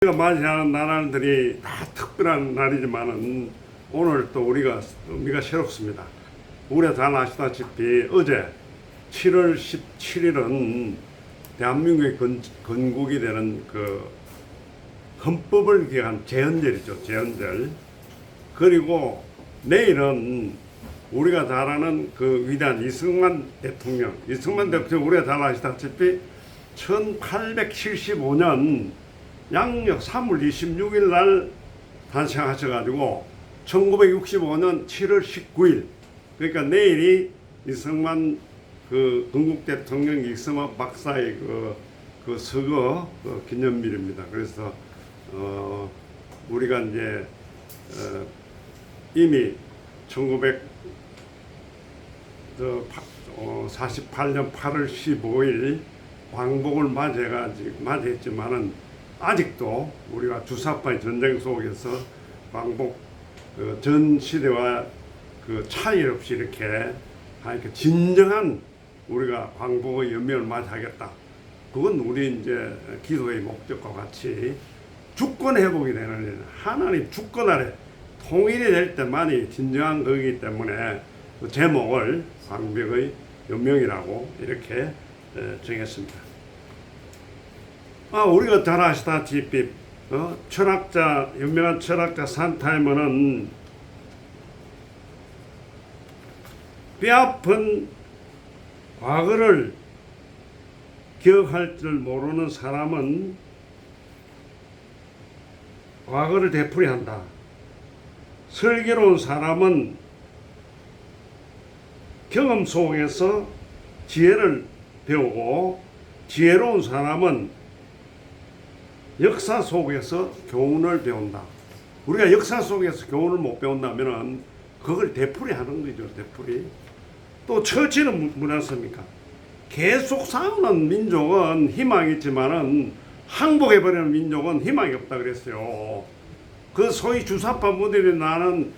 우리가 맞이하는 나날들이 다 특별한 날이지만은 오늘 또 우리가 의미가 새롭습니다. 우리가 잘 아시다시피 어제 7월 17일은 대한민국의 건국이 되는 그 헌법을 기획한 제헌절이죠. 제헌절. 그리고 내일은 우리가 잘 아는 그 위대한 이승만 대통령. 이승만 대통령 우리가 잘 아시다시피 1875년 양력 3월 26일 날 탄생하셔가지고 1965년 7월 19일 그러니까 내일이 이승만 그 건국 대통령 이승만 박사의 그 서거 기념일입니다. 그래서 우리가 이제 이미 1948년 8월 15일 광복을 맞이했지만은 아직도 우리가 주사파의 전쟁 속에서 광복 전 시대와 그 차이 없이 이렇게 진정한 우리가 광복의 연명을 맞이하겠다. 그건 우리 이제 기도의 목적과 같이 주권 회복이 되는 일, 하나님 주권 아래 통일이 될 때만이 진정한 거기 때문에 그 제목을 광복의 연명이라고 이렇게 정했습니다. 우리가 잘 아시다시피 철학자 유명한 철학자 산타이머는 뼈아픈 과거를 기억할 줄 모르는 사람은 과거를 되풀이한다. 슬기로운 사람은 경험 속에서 지혜를 배우고 지혜로운 사람은 역사 속에서 교훈을 배운다. 우리가 역사 속에서 교훈을 못 배운다면은 그걸 되풀이하는 거죠. 되풀이. 또 처치는 뭐랬습니까? 계속 싸우는 민족은 희망이 있지만은 항복해버리는 민족은 희망이 없다 그랬어요. 그 소위 주사파 무들이 나는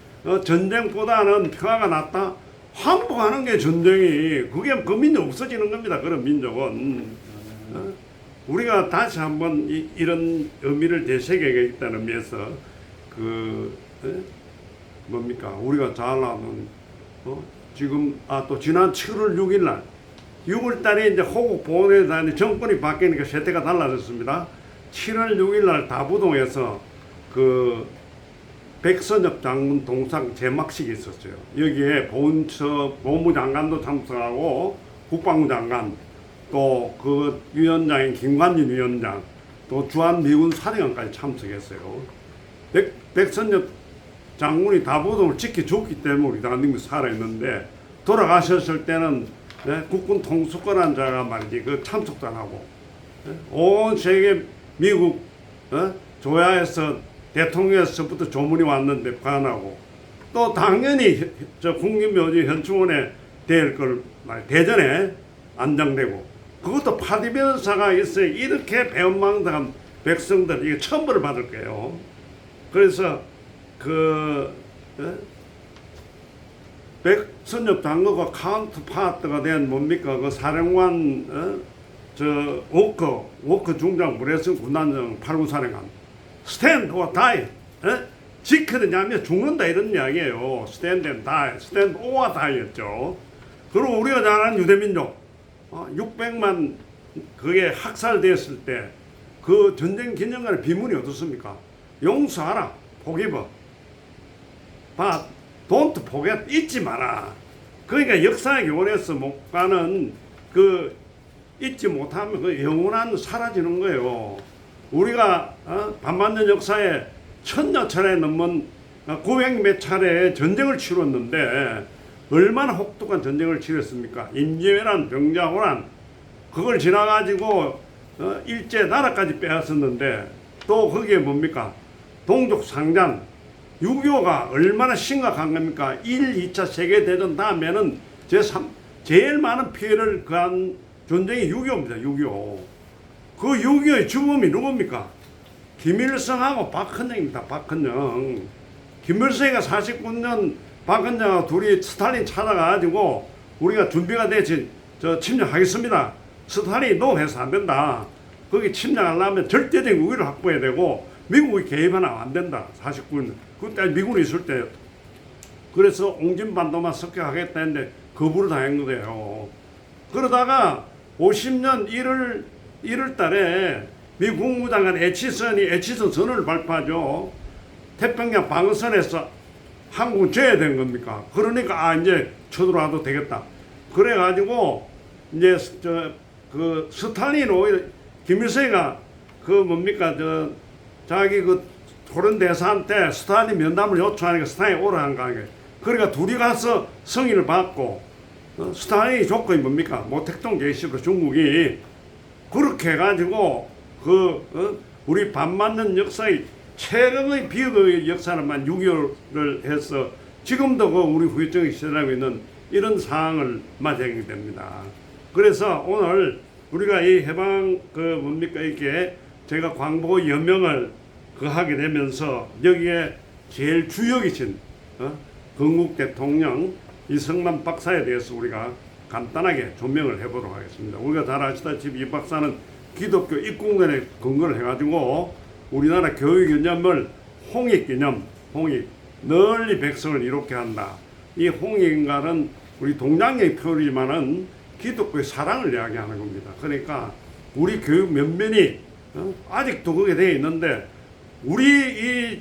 전쟁보다는 평화가 낫다. 항복하는 게 전쟁이 그게 그 민족 없어지는 겁니다. 그런 민족은. 우리가 다시 한번 이런 의미를 되새겨야겠다는 의미에서 뭡니까 우리가 잘 아는 지금 또 지난 7월 6일 날 6월 달에 이제 호국 보훈회사에 정권이 바뀌니까 세태가 달라졌습니다. 7월 6일 날 다부동에서 그 백선엽 장군 동상 제막식이 있었어요. 여기에 법무장관도 참석하고 국방부 장관 또 그 위원장인 김관진 위원장 또 주한미군 사령관까지 참석했어요. 백선엽 장군이 다부동을 지켜줬기 때문에 우리 대한민국이 살아있는데 돌아가셨을 때는 국군 통수권한 자가 말이지 그 참석도 안 하고 온 세계 미국 조야에서 대통령에서부터 조문이 왔는데 반하고 또 당연히 저 국립묘지 현충원에 될 걸 대전에 안장되고 그것도 파디변사가 있어야 이렇게 배은망덕한 백성들 이게 천벌을 받을 거예요. 그래서 백선엽 장관과 카운트파트가 된 뭡니까 그 사령관 워커 중장 무례성 군단장 8군 사령관 스탠드 or die 지켜드냐 하면 죽는다 이런 이야기예요. 스탠드 and die, 스탠드 or die였죠. 그리고 우리가 잘 아는 유대민족 600만 그게 학살되었을 때 그 전쟁 기념관의 비문이 어떻습니까? 용서하라, 포기버, don't forget, 잊지 마라. 그러니까 역사의 교훈에서 못 가는 그 잊지 못하면 그 영원한 사라지는 거예요. 우리가 반만년 역사에 1000여 차례 넘은 900몇 차례 전쟁을 치렀는데 얼마나 혹독한 전쟁을 치렀습니까? 임진왜란, 병자호란 그걸 지나가지고 일제 나라까지 빼앗았는데 또 거기에 뭡니까? 동족 상잔 6.25가 얼마나 심각한 겁니까? 1, 2차 세계대전 다음에는 제일 많은 피해를 가한 전쟁이 6.25입니다. 6.25. 그 6.25의 주범이 누굽니까? 김일성하고 박헌영입니다. 박헌영. 김일성이가 49년 박헌영하고 둘이 스탈린 찾아가지고 우리가 준비가 되지 침략하겠습니다. 스탈린이 노 해서 안 된다. 거기 침략하려면 절대적인 우위를 확보해야 되고 미국이 개입하면 안 된다. 49년. 그때 미군이 있을 때. 그래서 옹진반도만 습격하겠다 했는데 거부를 당한 거예요. 그러다가 50년 1월 달에 미 국무장관 에치슨 선언을 발표하죠. 태평양 방어선에서 한국은 져야 되는 겁니까? 그러니까 이제 쳐들어와도 되겠다. 그래가지고 이제 그 스탈린 오히려 김일성이가 그 뭡니까 자기 그 토론 대사한테 스탈린 면담을 요청하니까 스탈린이 오라는 거예요. 그러니까 둘이 가서 승인을 받고 스탈린이 조건이 뭡니까? 모택동 제시로 중국이 그렇게 해가지고 우리 반만년 역사의 최근의 비극의 역사는만 6.25를 해서 지금도 우리 후유증이 시달리고 있는 이런 상황을 맞이하게 됩니다. 그래서 오늘 우리가 이 해방 이게 제가 광복 여명을 하게 되면서 여기에 제일 주역이신 건국 대통령 이승만 박사에 대해서 우리가 간단하게 조명을 해보도록 하겠습니다. 우리가 잘 아시다시피 이 박사는 기독교 입국론에 근거를 해가지고 우리나라 교육개념을 홍익개념, 널리 백성을 이롭게 한다. 이 홍익인가는 우리 동양의 표현이지만은 기독교의 사랑을 이야기하는 겁니다. 그러니까 우리 교육 면면이 아직도 그게 되어 있는데 우리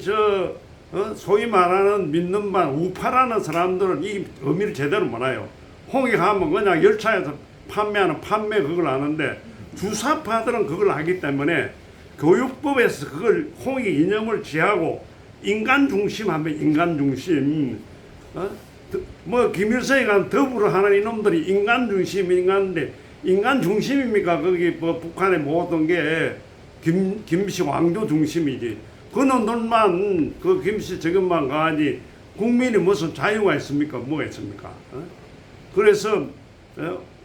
소위 말하는 믿는 반 우파라는 사람들은 이 의미를 제대로 몰라요. 홍익하면 그냥 열차에서 판매하는 판매 그걸 아는데 주사파들은 그걸 하기 때문에 교육법에서 그걸 홍익 이념을 지하고 인간 중심 하면 인간 중심 김일성이 간 더불어 하는 이놈들이 인간 중심인데 인간 중심입니까? 거기 북한의 모든 게 김씨 왕조 중심이지. 그 놈들만 김씨 저것만 가지 국민이 무슨 자유가 있습니까? 뭐가 있습니까? 그래서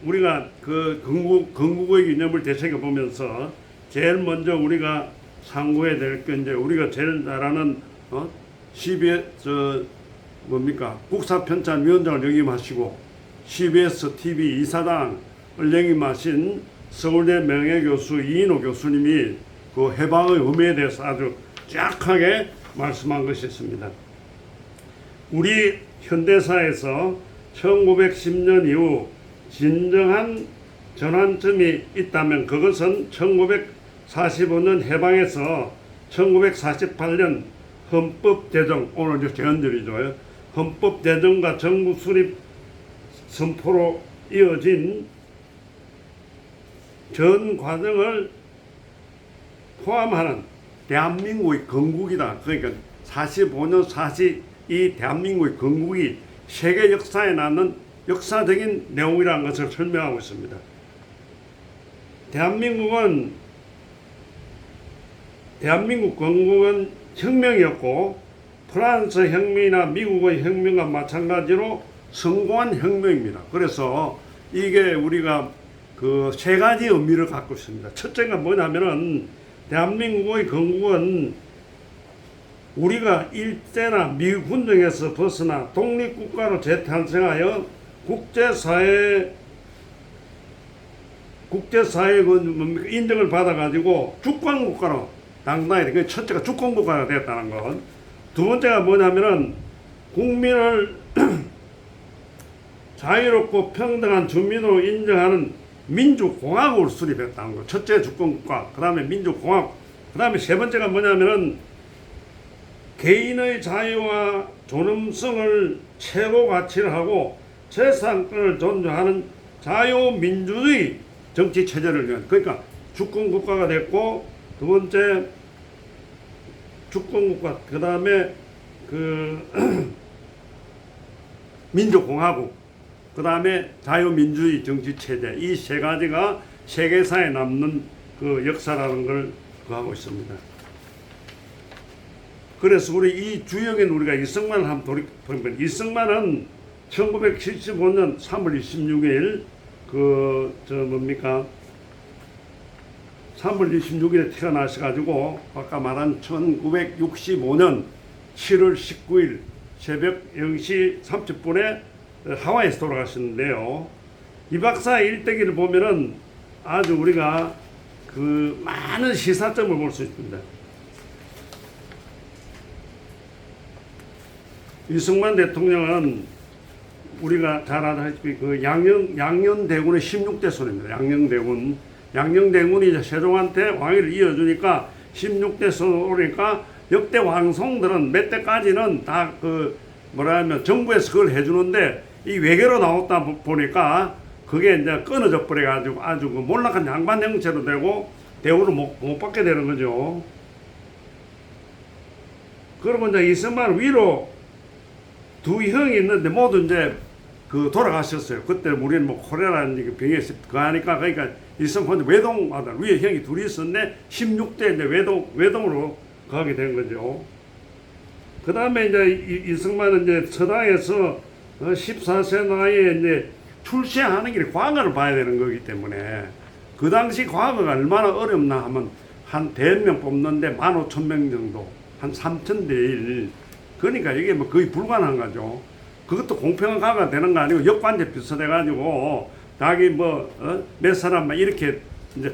우리가 건국의 개념을 되새겨 보면서 제일 먼저 우리가 상고해야 될 게 이제 우리가 제일 잘 아는 CBS 국사편찬위원장을 역임하시고 CBS TV 이사장을 역임하신 서울대 명예교수 이인호 교수님이 그 해방의 의미에 대해서 아주 쫙하게 말씀한 것이 있습니다. 우리 현대사에서 1910년 이후 진정한 전환점이 있다면 그것은 1945년 해방에서 1948년 헌법 제정, 오늘 이제 재헌절이죠. 헌법 제정과 정부 수립 선포로 이어진 전 과정을 포함하는 대한민국의 건국이다. 그러니까 45년 이 대한민국의 건국이 세계 역사에 남는 역사적인 내용이라는 것을 설명하고 있습니다. 대한민국 건국은 혁명이었고 프랑스 혁명이나 미국의 혁명과 마찬가지로 성공한 혁명입니다. 그래서 이게 우리가 그 세 가지 의미를 갖고 있습니다. 첫째가 뭐냐면은 대한민국의 건국은 우리가 일제나 미국 군정에서 벗어나 독립국가로 재탄생하여 국제사회 인정을 받아가지고 주권국가로 당당히 그 첫째가 주권국가가 됐다는 것. 두 번째가 뭐냐면은 국민을 자유롭고 평등한 주민으로 인정하는 민주공화국을 수립했다는 것. 첫째 주권국가, 그 다음에 민주공화국. 그 다음에 세 번째가 뭐냐면은 개인의 자유와 존엄성을 최고 가치를 하고 재산권을 존중하는 자유민주주의 정치 체제를 위한, 그러니까 주권국가가 됐고, 두 번째 주권국가, 그 다음에 민주공화국, 그 다음에 자유민주주의 정치 체제, 이 세 가지가 세계사에 남는 그 역사라는 걸 하고 있습니다. 그래서 우리 이 주역인 우리가 이승만을 한번 돌이켜보면, 이승만은 1975년 3월 26일 3월 26일에 태어나셔가지고 아까 말한 1965년 7월 19일 새벽 0시 30분에 하와이에서 돌아가셨는데요. 이 박사의 일대기를 보면은 아주 우리가 그 많은 시사점을 볼 수 있습니다. 이승만 대통령은 우리가 잘 아다시피 그 양녕대군의 16대 손입니다. 양녕대군이 이제 세종한테 왕위를 이어주니까 16대 손이니까 역대 왕송들은 몇 대까지는 다 그 뭐라 하면 정부에서 그걸 해주는데 이 외교로 나왔다 보니까 그게 이제 끊어져 버려가지고 아주 그 몰락한 양반 형체로 되고 대우를 못 받게 되는 거죠. 그리고 이제 이승만 위로 두 형이 있는데 모두 이제 그 돌아가셨어요. 그때 우리는 뭐 코레라는 병이 그 하니까 그러니까 이승만 외동하다 위에 형이 둘이 있었는데 16대 이제 외동으로 가게 된 거죠. 그 다음에 이제 이승만은 이제 서당에서 14세 나이에 이제 출세하는 길이 과거를 봐야 되는 거기 때문에 그 당시 과거가 얼마나 어렵나 하면 한 대명 뽑는데 15,000명 정도 한 3,000대 1 그러니까 이게 뭐 거의 불가능한 거죠. 그것도 공평한 과거가 되는 거 아니고 역관제 비슷해가지고 자기 몇 사람만 이렇게 이제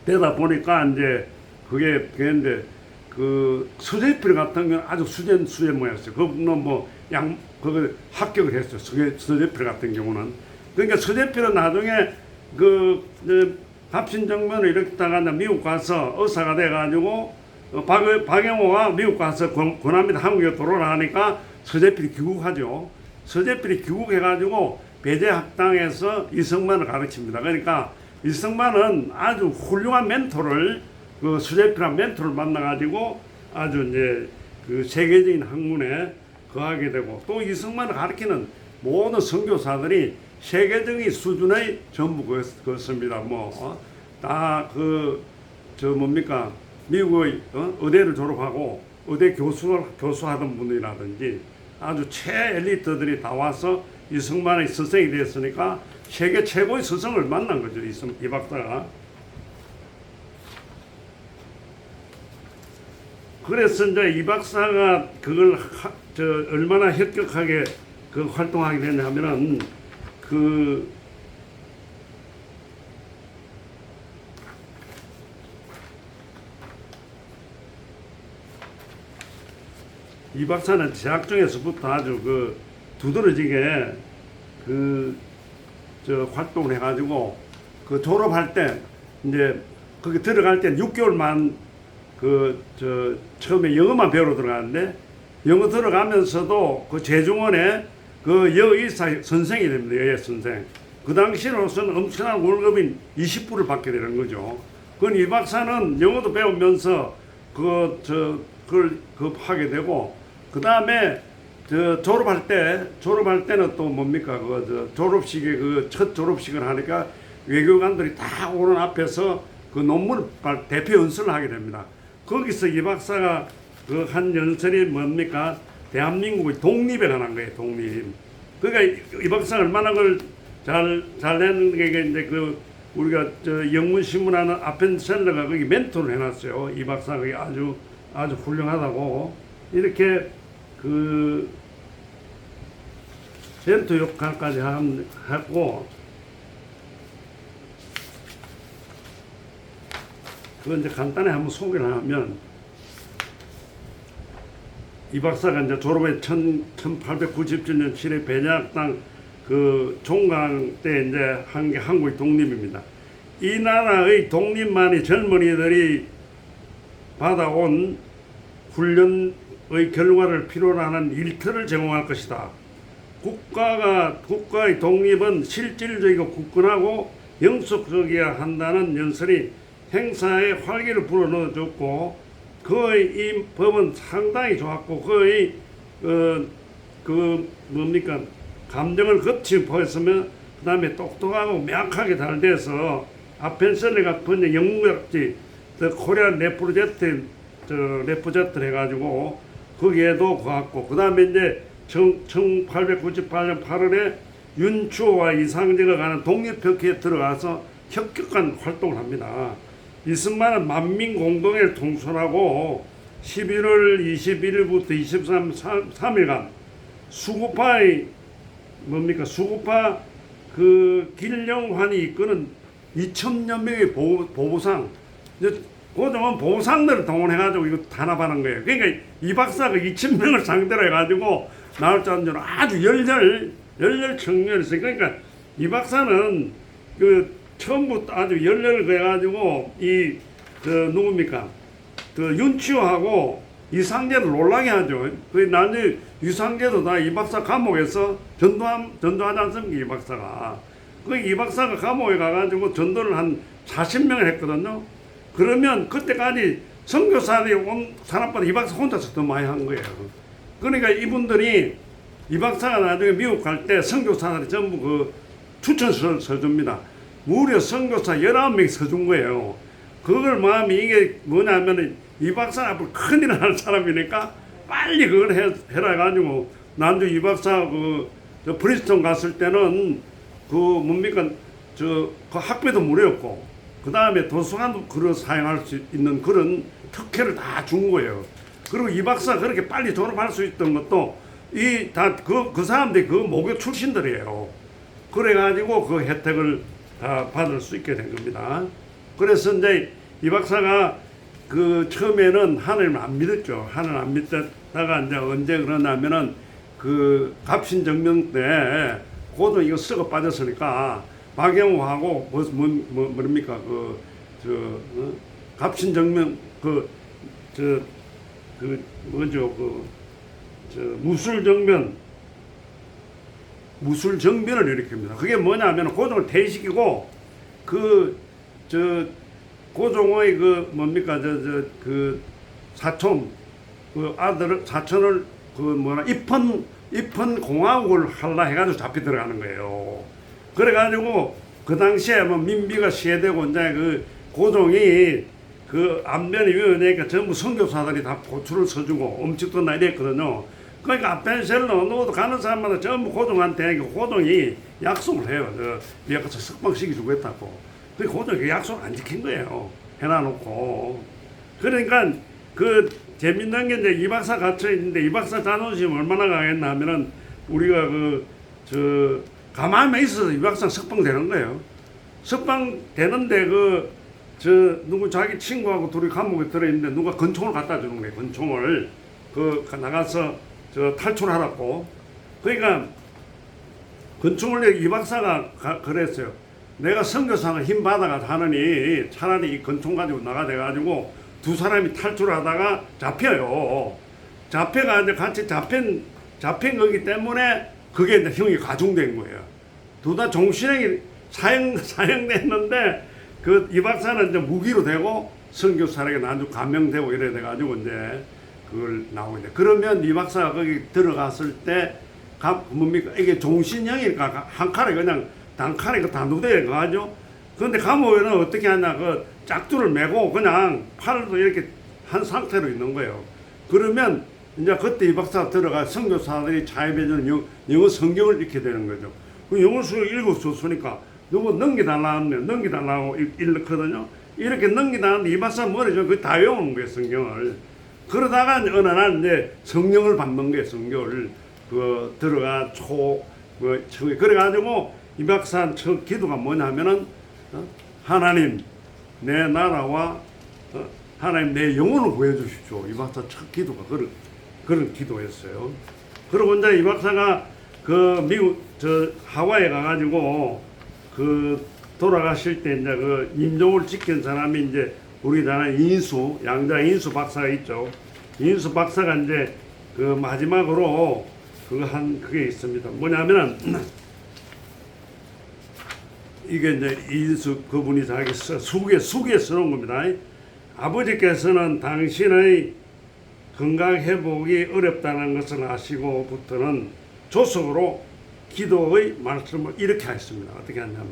되다 보니까 이제 그게 이제 그 서재필 같은 경우는 아주 수전 모였어요. 그분은 그거 합격을 했어요. 서재필 같은 경우는. 그러니까 서재필은 나중에 갑신정면을 이렇게 다가 미국 가서 의사가 돼가지고 박영호가 미국 가서 권합니다. 한국에 돌아오니까 서재필이 귀국하죠. 서재필이 귀국해가지고 배제학당에서 이승만을 가르칩니다. 그러니까 이승만은 아주 훌륭한 멘토를 그 서재필한 멘토를 만나가지고 아주 이제 그 세계적인 학문에 거하게 되고 또 이승만을 가르치는 모든 선교사들이 세계적인 수준의 전부 그렇습니다. 다 미국의 의대를 졸업하고 의대 교수하던 분이라든지 아주 최엘리트들이 다 와서 이승만의 스승이 됐으니까 세계 최고의 스승을 만난 거죠. 이 박사가. 그래서 이제 이 박사가 그걸 얼마나 혁혁하게 그 활동하게 되냐면은 이 박사는 대학 중에서부터 아주 두드러지게 활동을 해가지고 졸업할 때 이제 거기 들어갈 때 6개월만 처음에 영어만 배우러 들어가는데 영어 들어가면서도 제중원에 여의사 선생이 됩니다. 여의 선생. 그 당시로서는 엄청난 월급인 20불을 받게 되는 거죠. 그건 이 박사는 영어도 배우면서 그걸 하게 되고 그 다음에 졸업할 때는 또 졸업식에 첫 졸업식을 하니까 외교관들이 다 오는 앞에서 논문을 대표 연설을 하게 됩니다. 거기서 이 박사가 한 연설이 대한민국의 독립에 관한 거예요. 독립. 그러니까 이 박사가 얼마나 그걸 잘 내는 게 이제 우리가 영문신문하는 아펜셀러가 거기 멘토를 해놨어요. 이 박사가 아주 훌륭하다고 이렇게 멘토 역할까지 하고 그건 이제 간단히 한번 소개를 하면 이 박사가 이제 졸업해 1897년 7회 배제학당 종강 때 이제 한 게 한국의 독립입니다. 이 나라의 독립만이 젊은이들이 받아온 훈련의 결과를 필요로 하는 일터를 제공할 것이다. 국가의 독립은 실질적이고 굳건하고 영속적이어야 한다는 연설이 행사에 활기를 불어넣어줬고 그의 이 법은 상당히 좋았고 그의 감정을 거치고했으면 그 다음에 똑똑하고 명확하게 잘 돼서 아펜셀러가 번역 영문학지 코리안 레프로젝트를 해가지고 거기에도 가고 그 다음에 이제 1898년 8월에 윤추호와 이상재가 가는 독립협회에 들어가서 혁혁한 활동을 합니다. 이승만은 만민공동회를 통솔하고 11월 21일부터 23일간 수구파 길령환이 이끄는 2,000여 명의 보부상 고종은 보상들을 동원해가지고 이거 탄압하는 거예요. 그러니까 이 박사가 2,000명을 상대로 해가지고 나올 줄 아주 열렬 청년이었어요. 그러니까 이 박사는 그 처음부터 아주 열렬을 해가지고 누굽니까? 그 윤치호하고 이상계를 놀라게 하죠. 그 나중에 유상계도 다 이 박사 감옥에서 전도하지 않습니까? 이 박사가. 이 박사가 감옥에 가가지고 전도를 한 40명을 했거든요. 그러면 그때까지 선교사들이 온 사람보다 이 박사 혼자서 더 많이 한 거예요. 그러니까 이분들이 이 박사가 나중에 미국 갈 때 선교사들이 전부 그 추천서 써줍니다. 무려 선교사 19명이 써준 거예요. 그걸 마음이 이게 뭐냐면 이 박사가 앞으로 큰일을 할 사람이니까 빨리 그걸 해라 해가지고 나중에 이 박사 저 프리스턴 갔을 때는 그 학비도 무료였고 그 다음에 도서관도 그걸 사용할 수 있는 그런 특혜를 다 준 거예요. 그리고 이 박사 그렇게 빨리 졸업할 수 있던 것도 그 사람들이 그 모교 출신들이에요. 그래가지고 그 혜택을 다 받을 수 있게 된 겁니다. 그래서 이제 이 박사가 그 처음에는 하나님을 안 믿었죠. 하나님 안 믿다가 이제 언제 그러냐면은 그 갑신정명 때 고종 이거 썩어 빠졌으니까 박영호하고 뭡니까 갑신정명 무술정변을 일으킵니다. 그게 뭐냐면 고종을 퇴위시키고 고종의 사촌 사촌을 입헌 공화국을 하려 해가지고 잡혀 들어가는 거예요. 그래가지고 그 당시에 민비가 시해되고 이제 고종이 안면위원회니까 전부 선교사들이 다 고추를 써주고 음식도 나 이랬거든요. 그러니까 아펜셀로 누구도 가는 사람마다 전부 고종한테 고종이 약속을 해요. 내가 석방시켜주겠다고. 그 고종이 그 약속을 안 지킨 거예요. 해놔놓고. 그러니까 재밌는 게 이제 이 박사 갇혀 있는데 이 박사 자존심 얼마나 강했나 하면은 우리가 가만히 있어서 이 박사 석방되는 거예요. 석방되는데 누구 자기 친구하고 둘이 감옥에 들어있는데 누가 권총을 갖다 주는 거예요. 권총을 나가서 탈출하라고. 그러니까 권총을 이 박사가 그랬어요. 내가 선교사가 힘 받아가 하느니 차라리 이 권총 가지고 나가돼가지고 두 사람이 탈출하다가 잡혀요. 잡혀가 이제 같이 잡힌 거기 때문에 그게 이제 형이 가중된 거예요. 둘 다 종신형이 사형됐는데 이 박사는 이제 무기로 되고 선교사에게 나중에 감명되고 이래 돼가지고 이제 그걸 나오는데 그러면 이 박사가 거기 들어갔을 때 뭡니까 이게 종신형이니까 한 칼에 그냥 단칼에 단두대에 가죠. 그런데 감옥에는 어떻게 하냐 짝두를 메고 그냥 팔도 이렇게 한 상태로 있는 거예요. 그러면 이제 그때 이 박사가 들어가 선교사들이 자유배전 영어 성경을 읽게 되는 거죠. 그 영어 성경 읽어줬으니까 누구 넘기달라고 읽거든요. 이렇게 넘기다는데 이 박사 머리죠. 그 다 외우는 거예요, 성경을. 그러다가 어느 날 이제 성령을 받는 거예요, 성경을. 들어가 그래가지고 이 박사 첫 기도가 뭐냐면은 하나님 내 나라와 하나님 내 영혼을 구해주십시오. 이 박사 첫 기도가 그런 기도였어요. 그리고 이제 이 박사가 미국 하와이에 가가지고 돌아가실 때 이제 임종을 지킨 사람이 이제 우리나라 양자 인수 박사가 있죠. 인수 박사가 이제 마지막으로 그게 있습니다. 뭐냐면은 이게 이제 인수 그분이 자기 수기에 써놓은 겁니다. 아버지께서는 당신의 건강 회복이 어렵다는 것을 아시고부터는 조속으로 기도의 말씀을 이렇게 하셨습니다. 어떻게 하냐면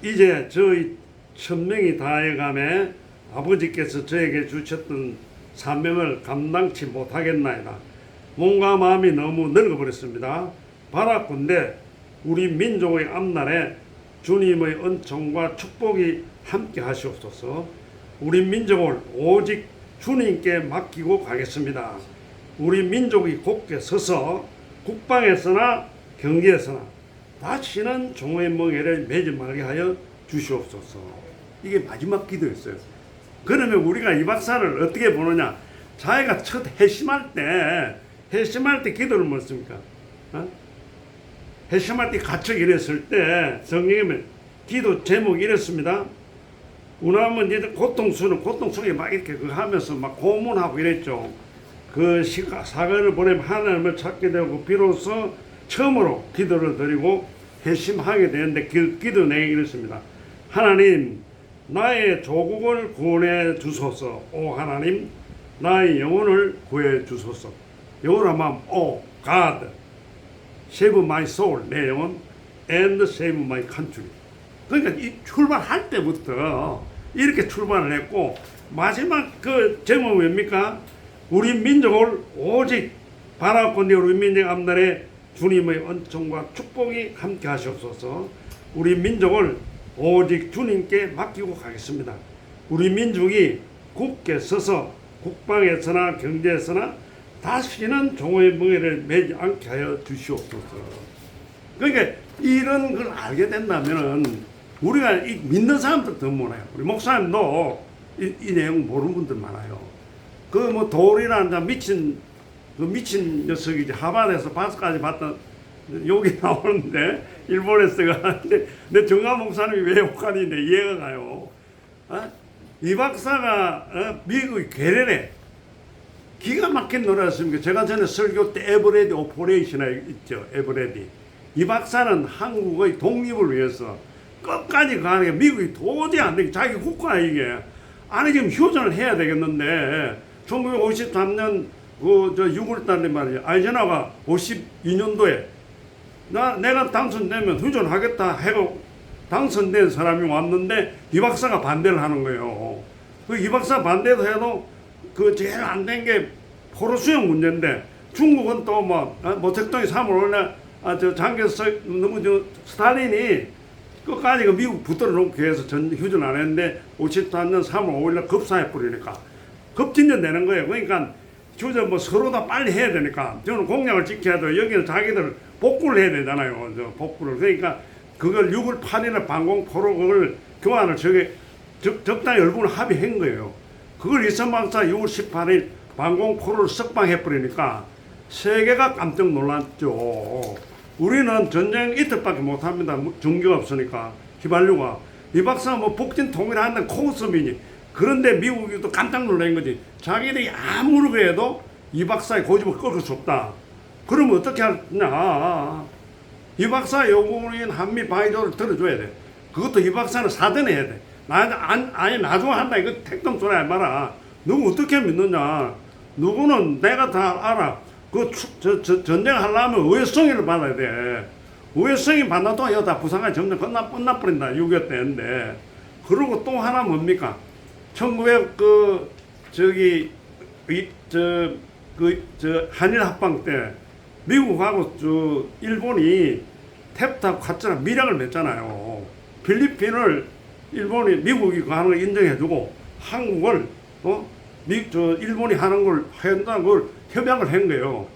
이제 저희 천명이 다해감에 아버지께서 저에게 주셨던 사명을 감당치 못하겠나이다. 몸과 마음이 너무 늙어버렸습니다. 바라건대 우리 민족의 앞날에 주님의 은총과 축복이 함께 하시옵소서. 우리 민족을 오직 주님께 맡기고 가겠습니다. 우리 민족이 굳게 서서 국방에서나 경제에서나 다시는 종의 멍에를 매지 말게 하여 주시옵소서. 이게 마지막 기도였어요. 그러면 우리가 이 박사를 어떻게 보느냐? 자기가 첫 회심할 때 기도를 묻습니까? 회심할 때 가척 이랬을 때 성령님은 기도 제목이 이랬습니다. 우나면 이제 고통 속에 막 이렇게 그 하면서 막 고문하고 이랬죠. 그 사건을 보내면 하나님을 찾게 되고 비로소 처음으로 기도를 드리고 회심하게 되는데 기도 내용이 이렇습니다. 하나님, 나의 조국을 구원해 주소서. 오 하나님, 나의 영혼을 구해 주소서. 영혼을 하면 오 God, save my soul, 내 영혼, and save my country. 그러니까 이 출발할 때부터 이렇게 출발을 했고 마지막 그 제목은 뭡니까? 우리 민족을 오직 바라건대 우리 민족 앞날에 주님의 은총과 축복이 함께 하시옵소서. 우리 민족을 오직 주님께 맡기고 가겠습니다. 우리 민족이 굳게 서서 국방에서나 경제에서나 다시는 종의 멍에를 매지 않게 하여 주시옵소서. 그러니까 이런 걸 알게 된다면은 우리가 믿는 사람들 더 몰라요. 우리 목사님도 이 내용 모르는 분들 많아요. 그 뭐 돌이라는 미친 녀석이 이제 하바드에서 바스까지 봤던 욕이 나오는데 일본에서가 내 정가 목사님이 왜 욕하는데 이해가 가요. 이 박사가 미국의 괴뢰래. 기가 막힌 노래였습니다. 제가 전에 설교 때 에버레디 오퍼레이션에 있죠. 에버레디. 이 박사는 한국의 독립을 위해서 끝까지 가는 게 미국이 도저히 안 되게 자기 국가 이게 아니 지금 휴전을 해야 되겠는데 1953년 그 6월달에 말이야 아이젠하워가 52년도에 내가 당선되면 휴전하겠다 해고 당선된 사람이 왔는데 이 박사가 반대를 하는 거예요. 이 박사 반대도 해도 그 제일 안 된 게 포로 수용 문제인데 중국은 또 뭐 모택동이 3월 5일날 저 장개서 너무 스탈린이 끝까지 그 미국 붙들어 놓기 위해서 전 휴전 안 했는데 54년 3월 5일날 급사해 버리니까 급진전 되는 거예요. 그러니까 휴전 뭐 서로 다 빨리 해야 되니까 저는 공약을 지켜야 돼요. 여기는 자기들 복구를 해야 되잖아요. 복구를. 그러니까 그걸 6월 8일에 방공포로 그걸 교환을 적당히 여러분 합의한 거예요. 그걸 이선 박사 6월 18일 방공포로를 석방해 버리니까 세계가 깜짝 놀랐죠. 우리는 전쟁 이틀밖에 못합니다. 전기가 없으니까 휘발유가. 이 박사가 뭐 북진 통일한다는 코스민이. 그런데 미국이 또 깜짝 놀란 거지. 자기들이 아무리 그래도 이 박사의 고집을 꺾을 수 없다. 그러면 어떻게 하냐. 이 박사 요구인 한미 방위조를 들어줘야 돼. 그것도 이 박사는 사전해야 돼. 아니 나중에 한다. 이거 택덤 소리 하지 마라. 누구 어떻게 믿느냐. 누구는 내가 다 알아. 전쟁하려면 의회성의를 받아야 돼. 의회성의 받아도 다 부산까지 점점 끝나버린다. 6.25 때인데. 그리고 또 하나 뭡니까? 1900 한일 합방 때 미국하고 일본이 탭탑 갔잖아. 밀약을 맺잖아요. 필리핀을 미국이 하는 걸 인정해주고 한국을 일본이 하는 걸 한다는 걸 협약을 한 거예요.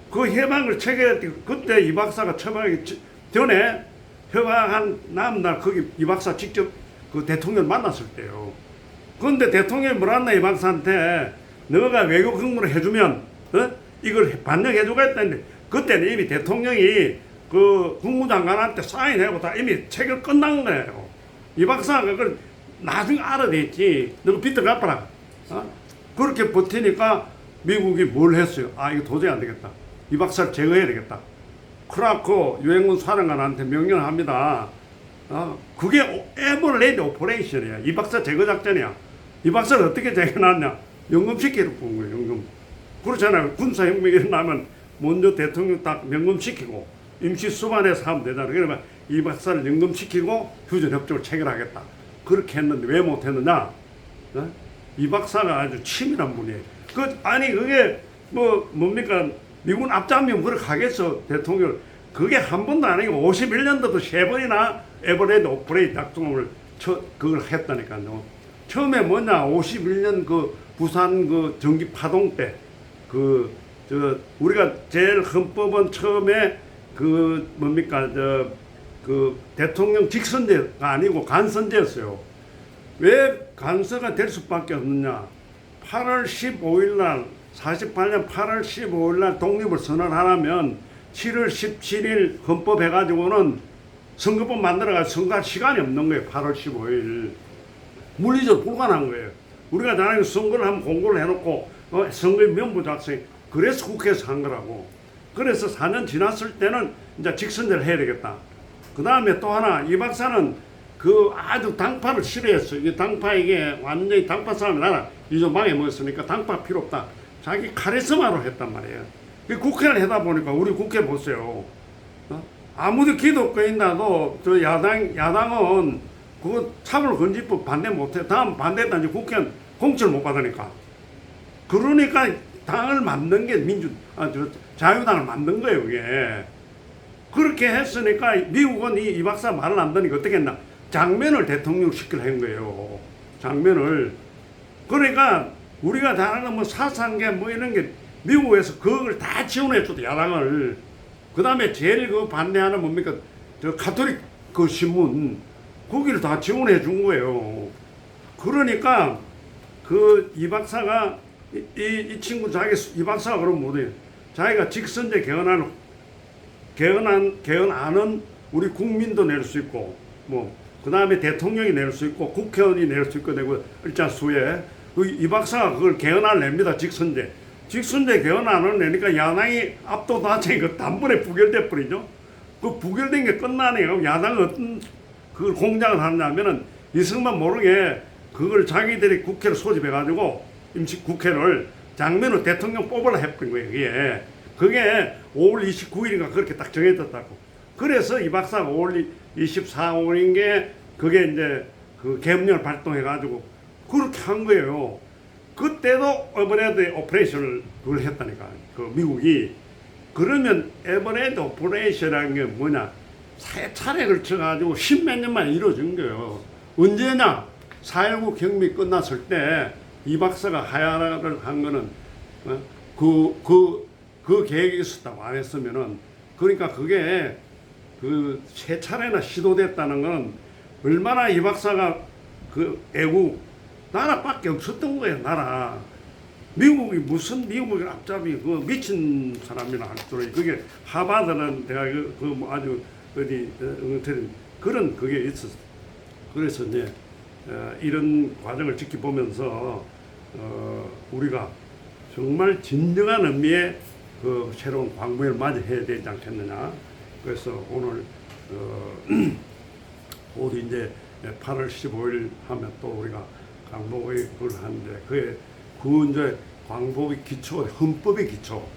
그 협약을 체결할 때 그때 이 박사가 처방하기 전에 협약한 다음날 거기 이 박사 직접 그 대통령 만났을 때요. 그런데 대통령이 뭐랬나 이 박사한테 너가 외교 근무를 해주면 이걸 반영해주고 했다는데 그때는 이미 대통령이 그 국무장관한테 사인하고 다 이미 체결 끝난 거예요. 이 박사가 그걸 나중에 알아냈지. 너가 빚들 갚아라. 그렇게 버티니까 미국이 뭘 했어요? 이거 도저히 안 되겠다. 이 박사를 제거해야 되겠다. 그래갖고 유엔군 사령관한테 명령을 합니다. 그게 에버레디 오퍼레이션이야. 이 박사 제거 작전이야. 이 박사를 어떻게 제거해놨냐? 연금시키러 본 거예요. 연금. 그렇잖아요. 군사혁명이 일어나면 먼저 대통령 딱 연금시키고 임시 수반해서 하면 되잖아요. 그러면 이 박사를 연금시키고 휴전협정을 체결하겠다. 그렇게 했는데 왜 못했느냐? 이 박사가 아주 치밀한 분이에요. 그게 뭡니까? 미군 앞장면 그렇게 하겠어, 대통령. 그게 한 번도 아니고 51년도도 3번이나 에버레드 오퍼레이트 작동을 그걸 했다니까요. 처음에 뭐냐, 51년 그 부산 그 전기 파동 때, 우리가 제일 헌법은 처음에 뭡니까, 대통령 직선제가 아니고 간선제였어요. 왜 간서가 될 수밖에 없느냐? 8월 15일 날 48년 8월 15일 날 독립을 선언하려면 7월 17일 헌법 해가지고는 선거법 만들어가지고 선거할 시간이 없는 거예요. 8월 15일. 물리적으로 불가능한 거예요. 우리가 나중에 선거를 한번 공고를 해놓고 선거의 명부 작성, 그래서 국회에서 한 거라고. 그래서 4년 지났을 때는 이제 직선제를 해야 되겠다. 그 다음에 또 하나, 이 박사는 그 아주 당파를 싫어했어요. 이 당파, 이게 완전히 당파 싸움이 나라 이제 망해먹었으니까 당파 필요 없다. 자기 카리스마로 했단 말이에요. 국회를 하다 보니까 우리 국회 보세요. 아무리 기독교인 나도 저 야당은 그거 차별금지법 반대 못해. 다음 반대했다 이제 국회는 공천을 못 받으니까. 그러니까 당을 만든 게 자유당을 만든 거예요, 그게. 그렇게 했으니까 미국은 이 박사 말을 안 듣니까 어떻게 했나? 장면을 대통령 시키려 한 거예요. 장면을. 그러니까 우리가 다른 뭐 사상계 뭐 이런 게 미국에서 그걸 다 지원해 줬다, 야당을. 그 다음에 제일 그 반대하는 뭡니까? 저 가톨릭 그 신문, 거기를 다 지원해 준 거예요. 그러니까 그 이 박사가 이 친구 이 박사가 그러면 뭐래요? 자기가 직선제 개헌안은 우리 국민도 낼 수 있고, 뭐, 그 다음에 대통령이 낼 수 있고, 국회의원이 낼 수 있고 되고, 일자 수에, 이 박사가 그걸 개헌안을 냅니다, 직선제. 직선제 개헌안을 내니까 야당이 압도다체 그 단번에 부결돼 버리죠. 그 부결된 게 끝나네요. 야당은 어떤 그걸 공작을 하냐면은 이승만 모르게 그걸 자기들이 국회를 소집해가지고 임시 국회를 장면으로 대통령 뽑으려 해버린 거예요. 그게 5월 29일인가 그렇게 딱 정해졌다고. 그래서 이 박사가 5월 24일인 게 그게 이제 그 계엄령을 발동해가지고 그렇게 한 거예요. 그때도 에버랜드 오퍼레이션을 그걸 했다니까. 그 미국이. 그러면 에버랜드 오퍼레이션이라는 게 뭐냐? 세 차례 걸쳐가지고 10몇 년 만에 이루어진 거예요. 언제냐? 4.19 경비 끝났을 때 이 박사가 하야를 한 거는 그 계획이 있었다고 안 했으면은, 그러니까 그게 그 세 차례나 시도됐다는 건 얼마나 이 박사가 그 애국 나라밖에 없었던 거예요. 나라. 미국이 무슨 미국이 앞잡이 그 미친 사람이나 할 줄이. 그게 하버드는 대학 그 아주 어디 그런 그게 있었어. 그래서 이제 이런 과정을 지켜보면서 우리가 정말 진정한 의미의 그 새로운 광부를 맞이해야 되지 않겠느냐. 그래서 오늘 곧 이제 8월 15일 하면 또 우리가 광복의 그걸 하는데 그 이제 광복의 기초, 헌법의 기초.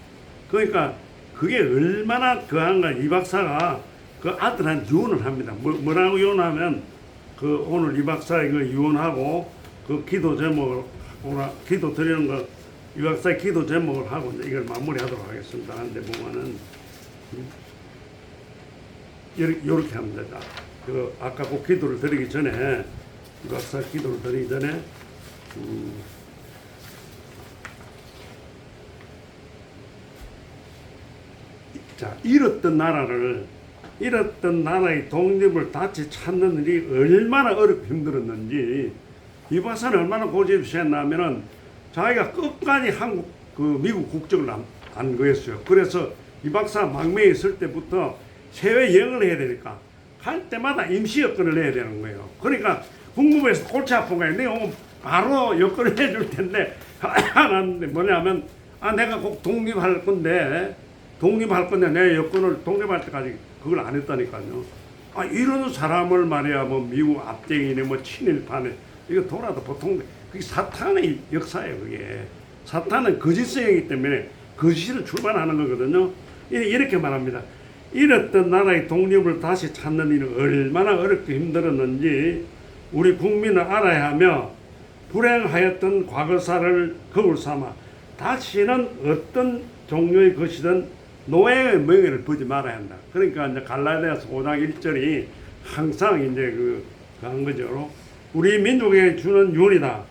그러니까 그게 얼마나 그한가. 이 박사가 그 아들한테 유언을 합니다. 뭐라고 유언하면 그 오늘 이 박사 이거 유언하고 그 기도 제목을 오늘 기도 드리는 거 이 박사의 기도 제목을 하고 이제 이걸 마무리하도록 하겠습니다. 하는데 보면은 이렇게 합니다. 그 아까 그 기도를 드리기 전에 이 박사 기도를 드리기 전에 자, 잃었던 나라의 독립을 다시 찾는 일이 얼마나 어렵고 힘들었는지 이 박사는 얼마나 고집했냐면은 자기가 끝까지 미국 국적을 안 거였어요. 그래서 이 박사 망명에 있을 때부터 해외 여행을 해야 되니까 갈 때마다 임시 여권을 내야 되는 거예요. 그러니까 국무부에서 골치 아픈 거예요. 내가 바로 여권을 해줄 텐데 안 하는데 뭐냐면 내가 꼭 독립할 건데 내 여권을 독립할 때까지 그걸 안 했다니까요. 이런 사람을 말이야 뭐 미국 압쟁이네 뭐 친일파네 이거 돌아도 보통 그게 사탄의 역사예요. 그게 사탄은 거짓성이기 때문에 거짓을 출발하는 거거든요. 이렇게 말합니다. 잃었던 나라의 독립을 다시 찾는 일은 얼마나 어렵고 힘들었는지 우리 국민은 알아야 하며 불행하였던 과거사를 거울 삼아 다시는 어떤 종류의 것이든 노예의 명예를 보지 말아야 한다. 그러니까 이제 갈라디아서 5장 1절이 항상 이제 한 거죠. 우리 민족에게 주는 유언이다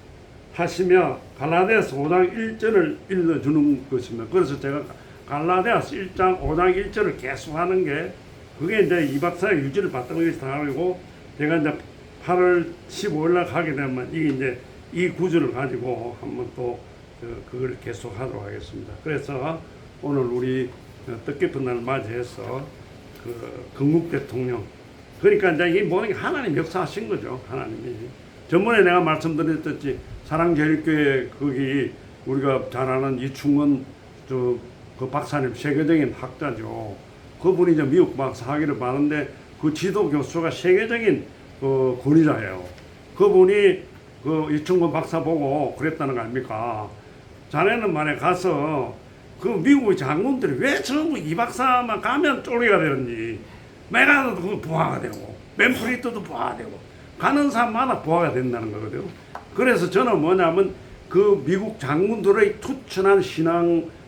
하시며 갈라디아서 5장 1절을 읽어주는 것입니다. 그래서 제가 갈라디아서 1장 5장 1절을 계속 하는 게 그게 이제 이 박사의 유지를 받던 것이 당하고 제가 이제 8월 15일 날 가게 되면 이게 이제 이 구조를 가지고 한번 또 그걸 계속하도록 하겠습니다. 그래서 오늘 우리 뜻깊은 날 맞이해서 그 건국 대통령, 그러니까 이제 이 모든 게 하나님 역사하신 거죠. 하나님이. 전번에 내가 말씀드렸듯이 사랑제일교회 거기 우리가 잘 아는 이충원 그 박사님, 세계적인 학자죠. 그분이 이제 미국 박사 학위를 받는데 그 지도 교수가 세계적인 권위자예요. 그분이 그 이충원 박사 보고 그랬다는 거 아닙니까? 자네는 만에 가서 그 미국의 장군들이 왜 전부 이 박사만 가면 쫄개가 되는지, 메가드도 그 부하가 되고 맨프리트도 부하가 되고 가는 사람마다 부하가 된다는 거거든요. 그래서 저는 뭐냐면 그 미국 장군들의 투철한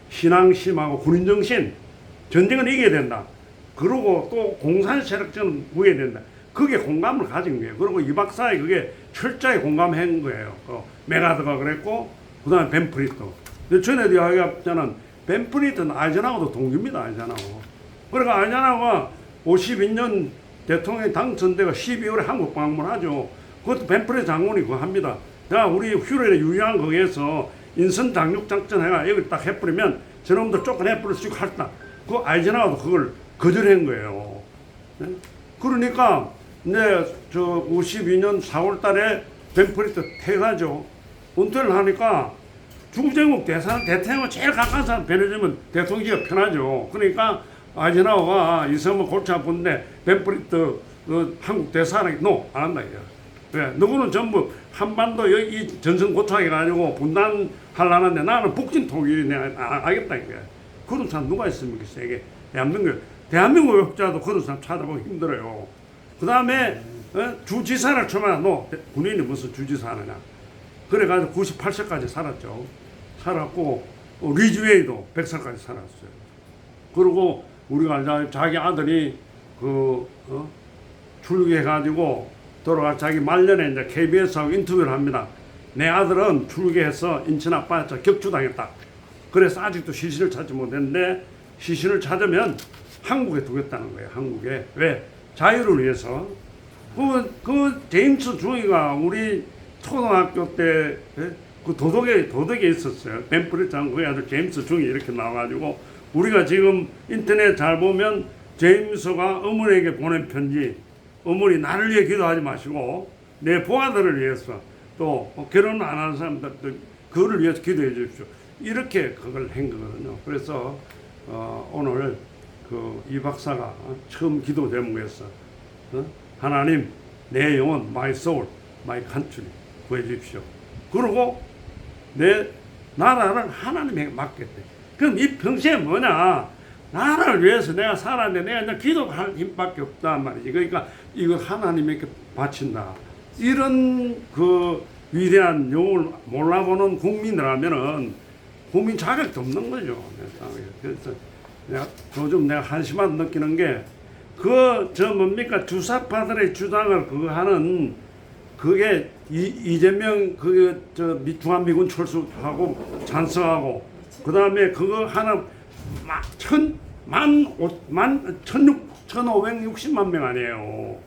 신앙심하고 군인정신, 전쟁은 이겨야 된다. 그리고 또 공산 세력전은 구해야 된다. 그게 공감을 가진 거예요. 그리고 이 박사의 그게 철저히 공감한 거예요. 메가드가 그랬고, 그 다음에 벤프리트. 전에도 이야기했잖아. 벤프리트는 아이젠하워도 동기입니다. 아이젠하워. 그러니까 아이젠하워가 52년 대통령이 당선되고 12월에 한국 방문하죠. 그것도 벤프리트 장군이 그거 합니다. 자, 우리 휴일에 유의한 거기에서 인선 장육 작전 해가 여기 딱 해버리면 저놈들 쫓아내버릴 수 있고 할다. 그 아이젠하워도 그걸 거절한 거예요. 네? 그러니까 저 52년 4월 달에 벤프리트 퇴가죠. 은퇴를 하니까 중국제국 대통령은 제일 가까운 사람 배려주면 대통령이 편하죠. 그러니까 아이젠하워가 이 섬은 골치 아픈데 벤프리트 한국 대사는 안 한다 이거. 왜? 너구는 전부 한반도 여기 전선 고착해가지고 분단하려는데 나는 북진 통일이 내가 알겠다 이거. 그런 사람 누가 있습니까? 세계 대한민국 역자도 그런 사람 찾아보기 힘들어요. 그 다음에 주지사를 쳐면 너 군인이 무슨 주지사 하느냐. 그래가지고 98세까지 살았죠. 살았고 리즈웨이도 100살까지 살았어요. 그리고 우리가 자기 아들이 출교해가지고 돌아가 자기 말년에 이제 KBS하고 인터뷰를 합니다. 내 아들은 출교해서 인천 아빠한테 격추당했다. 그래서 아직도 시신을 찾지 못했는데 시신을 찾으면 한국에 두겠다는 거예요. 한국에. 왜? 자유를 위해서. 그 제임스 중이가 우리 초등학교 때 그 도덕에 있었어요. 벤프리트 장군의 아들 제임스 중이 이렇게 나와가지고 우리가 지금 인터넷 잘 보면 제임스가 어머니에게 보낸 편지, 어머니 나를 위해 기도하지 마시고 내 부하들을 위해서 또 결혼 안 하는 사람들 그거를 위해서 기도해 주십시오. 이렇게 그걸 한 거거든요. 그래서 오늘 이 박사가 처음 기도 제목에서 하나님 내 영혼 my soul my country 구해 주십시오. 그리고 내 나라를 하나님에게 맡겠대. 그럼 이 평생에 뭐냐? 나라를 위해서 내가 살았는데 내가 이제 기도할 힘밖에 없단 말이지. 그러니까 이걸 하나님에게 바친다. 이런 그 위대한 영을 몰라보는 국민이라면은 국민 자격도 없는 거죠. 그래서 요즘 내가 한심하다 느끼는 게 뭡니까 주사파들의 주장을 그거 하는 그게 이재명 중한미군 철수하고 찬성하고 그 다음에 그거 하나 1,560만 명 아니에요.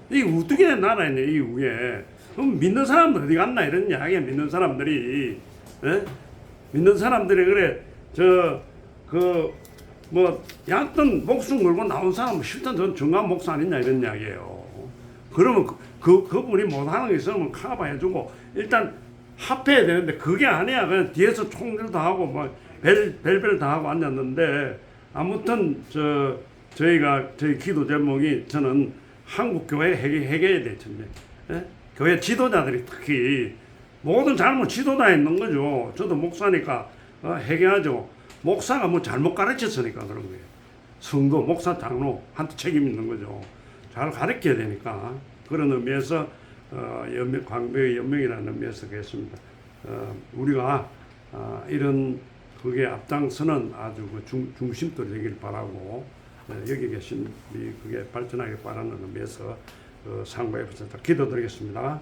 이게 어떻게 나라냐 이 위에. 그럼 믿는 사람들 어디 갔나 이런 이야기야. 믿는 사람들이 믿는 사람들이 그래 얕던 목숨 걸고 나온 사람은 실전 전 정강 목사 아니냐 이런 이야기예요. 그러면 그분이 못하는 게 있으면 커버해주고 일단 합해야 되는데 그게 아니야. 그냥 뒤에서 총질도 하고 뭐 벨벨 다 하고 앉았는데 아무튼 저희 기도 제목이 저는 한국 교회 해결해야 돼. 교회 지도자들이 특히 모든 잘못 지도자에 있는 거죠. 저도 목사니까 해결하죠. 목사가 뭐 잘못 가르쳤으니까 그런 거예요. 성도, 목사, 장로한테 책임 있는 거죠. 잘 가르쳐야 되니까 그런 의미에서 광배의 연명이라는 의미에서 그랬습니다. 우리가 이런 그게 앞장서는 아주 그 중심도 되길 바라고 여기 계신 그게 발전하길 바라는 의미에서 상고에 붙여서 기도드리겠습니다.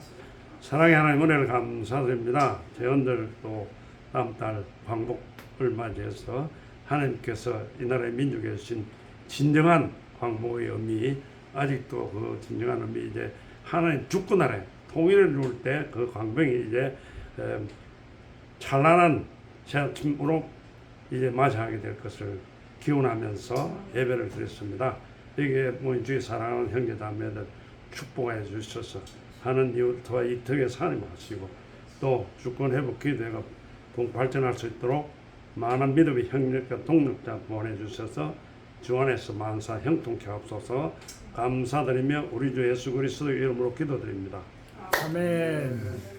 사랑의 하나님 은혜를 감사드립니다. 저희들 또 다음 달 광복을 맞이해서 하나님께서 이 나라의 민족에 주신 진정한 광복의 의미, 아직도 그 진정한 의미 이제 하나님 주권아래 통일을 이룰 때 그 광병이 이제 찬란한 새 아침으로 이제 맞이하게 될 것을 기원하면서 예배를 드렸습니다. 이게 뭐 주의 사랑하는 형제자매들 축복해 주셔서 하는 이웃과 이 덕에 사님 하시고 또 주권 회복 기도회가 발전할 수 있도록 많은 믿음의 형력과 동력자 보내주셔서 주 안에서 만사 형통케 하옵소서. 감사드리며 우리 주 예수 그리스도의 이름으로 기도드립니다. 아멘.